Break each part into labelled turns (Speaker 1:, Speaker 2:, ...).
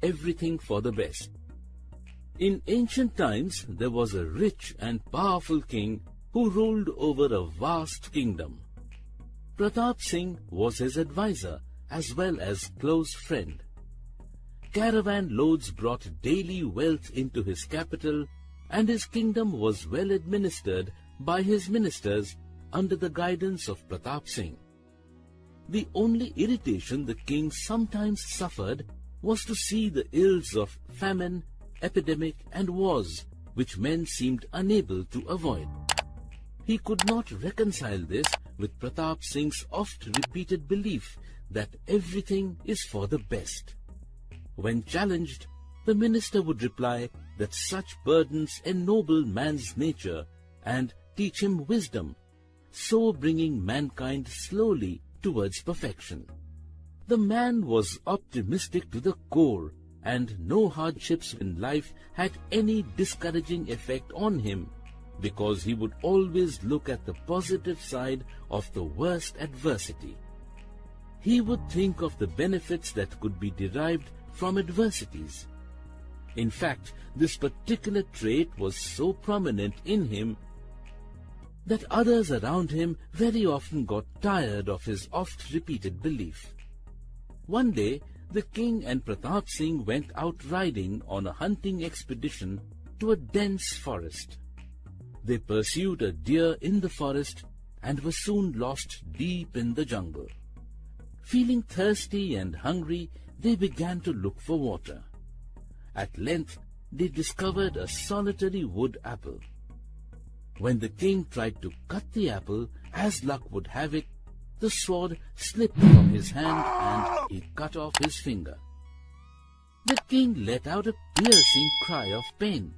Speaker 1: everything for the best. In ancient times, there was a rich and powerful king who ruled over a vast kingdom. Pratap Singh was his advisor as well as close friend. Caravan loads brought daily wealth into his capital, and his kingdom was well administered by his ministers under the guidance of Pratap Singh. The only irritation the king sometimes suffered was to see the ills of famine, epidemic, and wars, which men seemed unable to avoid. He could not reconcile this with Pratap Singh's oft-repeated belief that everything is for the best. When challenged, the minister would reply that such burdens ennoble man's nature and teach him wisdom, so bringing mankind slowly towards perfection. The man was optimistic to the core, and no hardships in life had any discouraging effect on him, because he would always look at the positive side of the worst adversity. He would think of the benefits that could be derived from adversities. In fact, this particular trait was so prominent in him that others around him very often got tired of his oft-repeated belief. One day, the king and Pratap Singh went out riding on a hunting expedition to a dense forest. They pursued a deer in the forest and were soon lost deep in the jungle. Feeling thirsty and hungry, they began to look for water. At length, they discovered a solitary wood apple. When the king tried to cut the apple, as luck would have it, the sword slipped from his hand and he cut off his finger. The king let out a piercing cry of pain.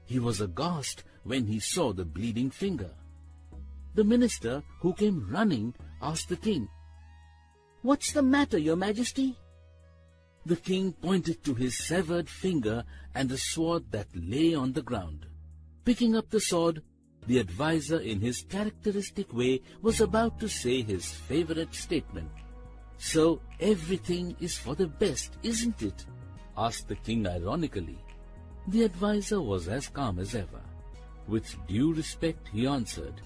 Speaker 1: He was aghast when he saw the bleeding finger. The minister, who came running, asked the king, "What's the matter, your majesty?" The king pointed to his severed finger and the sword that lay on the ground. Picking up the sword, the advisor, in his characteristic way, was about to say his favorite statement. "So everything is for the best, isn't it?" asked the king ironically. The advisor was as calm as ever. With due respect, he answered,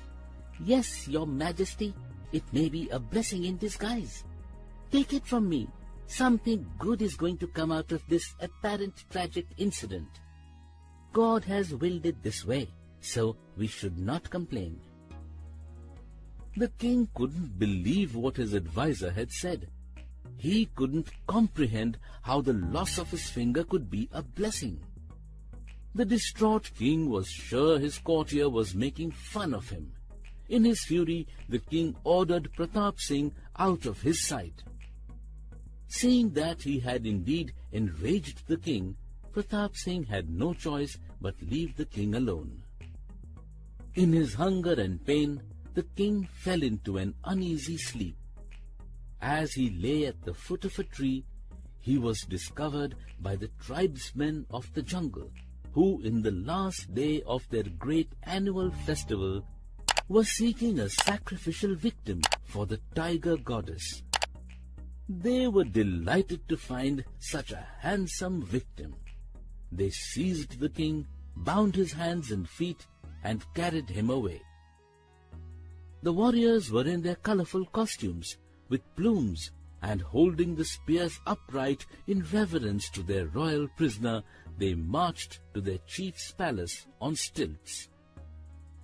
Speaker 1: "Yes, your majesty, it may be a blessing in disguise. Take it from me, something good is going to come out of this apparent tragic incident. God has willed it this way, so we should not complain." The king couldn't believe what his advisor had said. He couldn't comprehend how the loss of his finger could be a blessing. The distraught king was sure his courtier was making fun of him. In his fury, the king ordered Pratap Singh out of his sight. Seeing that he had indeed enraged the king, Pratap Singh had no choice but leave the king alone. In his hunger and pain, the king fell into an uneasy sleep. As he lay at the foot of a tree, he was discovered by the tribesmen of the jungle, who in the last day of their great annual festival were seeking a sacrificial victim for the tiger goddess. They were delighted to find such a handsome victim. They seized the king, bound his hands and feet, and carried him away. The warriors were in their colorful costumes, with plumes, and holding the spears upright in reverence to their royal prisoner, they marched to their chief's palace on stilts.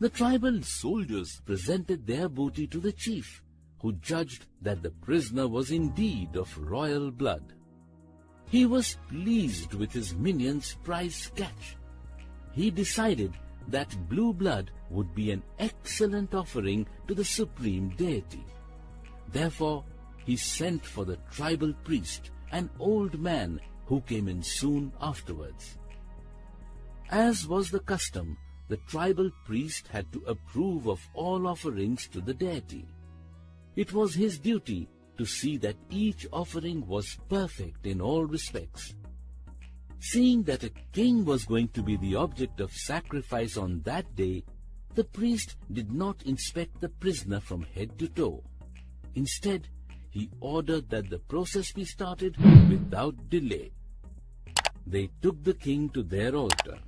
Speaker 1: The tribal soldiers presented their booty to the chief, who judged that the prisoner was indeed of royal blood. He was pleased with his minion's prize catch. He decided that blue blood would be an excellent offering to the supreme deity. Therefore, he sent for the tribal priest, an old man who came in soon afterwards. As was the custom, the tribal priest had to approve of all offerings to the deity. It was his duty to see that each offering was perfect in all respects. Seeing that a king was going to be the object of sacrifice on that day, the priest did not inspect the prisoner from head to toe. Instead, he ordered that the process be started without delay. they took the king to their altar.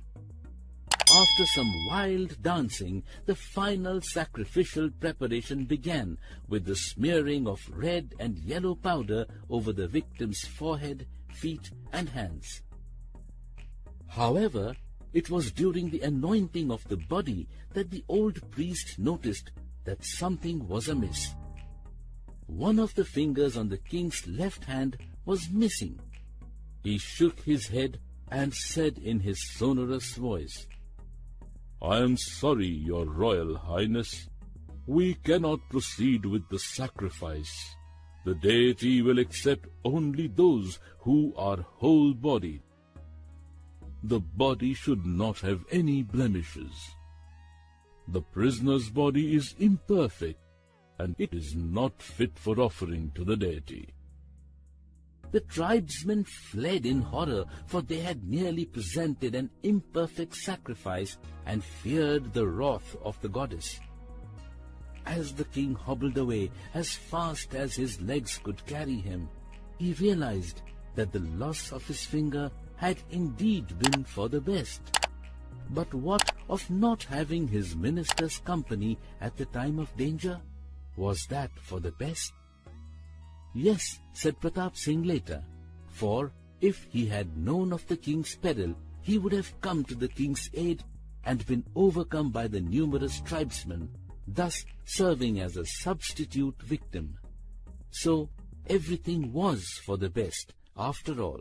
Speaker 1: After some wild dancing, the final sacrificial preparation began with the smearing of red and yellow powder over the victim's forehead, feet, and hands. However, it was during the anointing of the body that the old priest noticed that something was amiss. One of the fingers on the king's left hand was missing. He shook his head and said in his sonorous voice, "I am sorry, Your Royal Highness. We cannot proceed with the sacrifice. The deity will accept only those who are whole-bodied. The body should not have any blemishes. The prisoner's body is imperfect, and it is not fit for offering to the deity." The tribesmen fled in horror, for they had nearly presented an imperfect sacrifice and feared the wrath of the goddess. As the king hobbled away as fast as his legs could carry him, he realized that the loss of his finger had indeed been for the best. But what of not having his minister's company at the time of danger? Was that for the best? Yes, said Pratap Singh later, for if he had known of the king's peril, he would have come to the king's aid and been overcome by the numerous tribesmen, thus serving as a substitute victim. So everything was for the best after all.